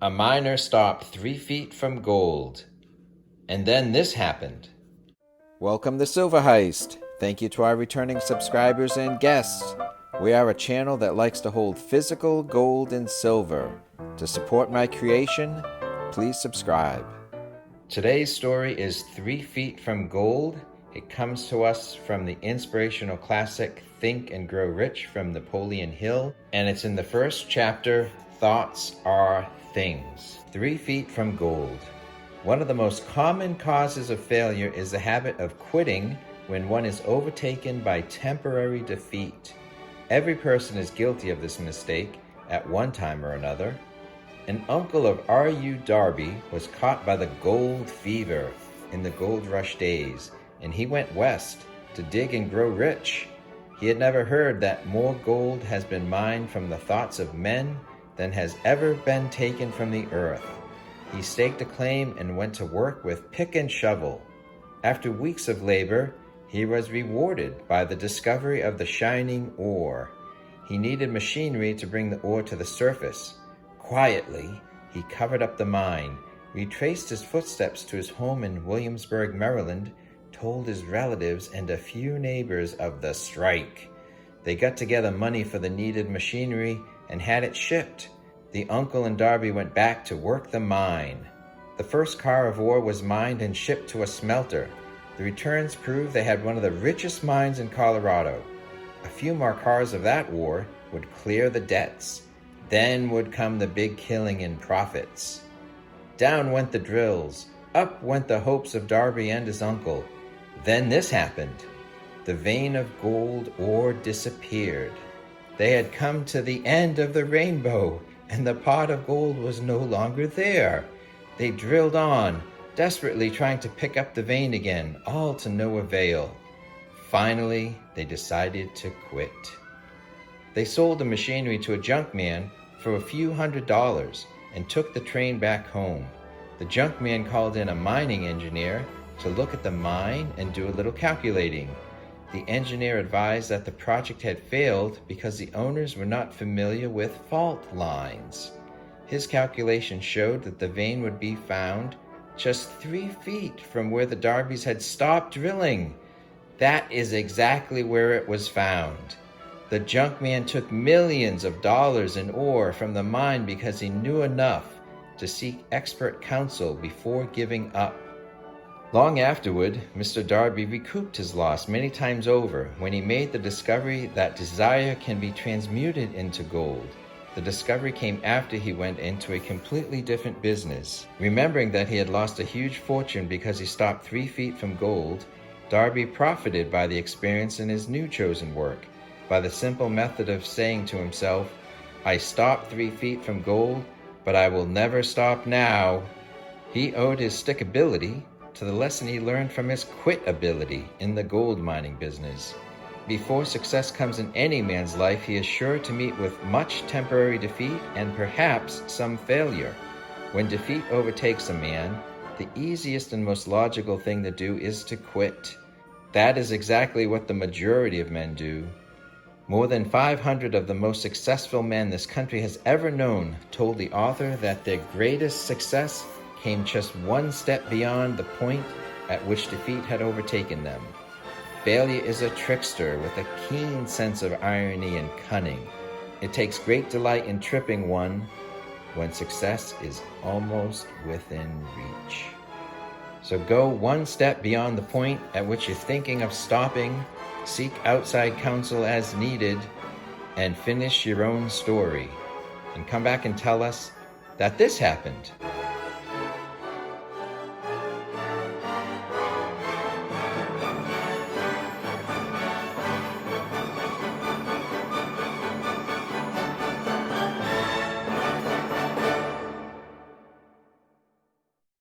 A miner stopped 3 feet from gold. And then this happened. Welcome to Silver Heist. Thank you to our returning subscribers and guests. We are a channel that likes to hold physical gold and silver. To support my creation, please subscribe. Today's story is 3 feet from gold. It comes to us from the inspirational classic Think and Grow Rich from Napoleon Hill, and it's in the first chapter, Thoughts Are Things. 3 feet from gold. One of the most common causes of failure is the habit of quitting when one is overtaken by temporary defeat. Every person is guilty of this mistake at one time or another. An uncle of R.U. Darby was caught by the gold fever in the gold rush days, and he went west to dig and grow rich. He had never heard that more gold has been mined from the thoughts of men than has ever been taken from the earth. He staked a claim and went to work with pick and shovel. After weeks of labor, he was rewarded by the discovery of the shining ore. He needed machinery to bring the ore to the surface. Quietly, he covered up the mine, retraced his footsteps to his home in Williamsburg, Maryland, told his relatives and a few neighbors of the strike. They got together money for the needed machinery and had it shipped. The uncle and Darby went back to work the mine. The first car of ore was mined and shipped to a smelter. The returns proved they had one of the richest mines in Colorado. A few more cars of that ore would clear the debts. Then would come the big killing in profits. Down went the drills. Up went the hopes of Darby and his uncle. Then this happened. The vein of gold ore disappeared. They had come to the end of the rainbow, and the pot of gold was no longer there. They drilled on, desperately trying to pick up the vein again, all to no avail. Finally, they decided to quit. They sold the machinery to a junk man for a few $100s and took the train back home. The junk man called in a mining engineer to look at the mine and do a little calculating. The engineer advised that the project had failed because the owners were not familiar with fault lines. His calculation showed that the vein would be found just 3 feet from where the Darbys had stopped drilling. That is exactly where it was found. The junk man took millions of dollars in ore from the mine because he knew enough to seek expert counsel before giving up. Long afterward, Mr. Darby recouped his loss many times over when he made the discovery that desire can be transmuted into gold. The discovery came after he went into a completely different business. Remembering that he had lost a huge fortune because he stopped 3 feet from gold, Darby profited by the experience in his new chosen work, by the simple method of saying to himself, "I stopped 3 feet from gold, but I will never stop now." He owed his stickability to the lesson he learned from his quit ability in the gold mining business. Before success comes in any man's life, he is sure to meet with much temporary defeat and perhaps some failure. When defeat overtakes a man, the easiest and most logical thing to do is to quit. That is exactly what the majority of men do. More than 500 of the most successful men this country has ever known told the author that their greatest success came just one step beyond the point at which defeat had overtaken them. Failure is a trickster with a keen sense of irony and cunning. It takes great delight in tripping one when success is almost within reach. So go one step beyond the point at which you're thinking of stopping, seek outside counsel as needed, and finish your own story. And come back and tell us that this happened.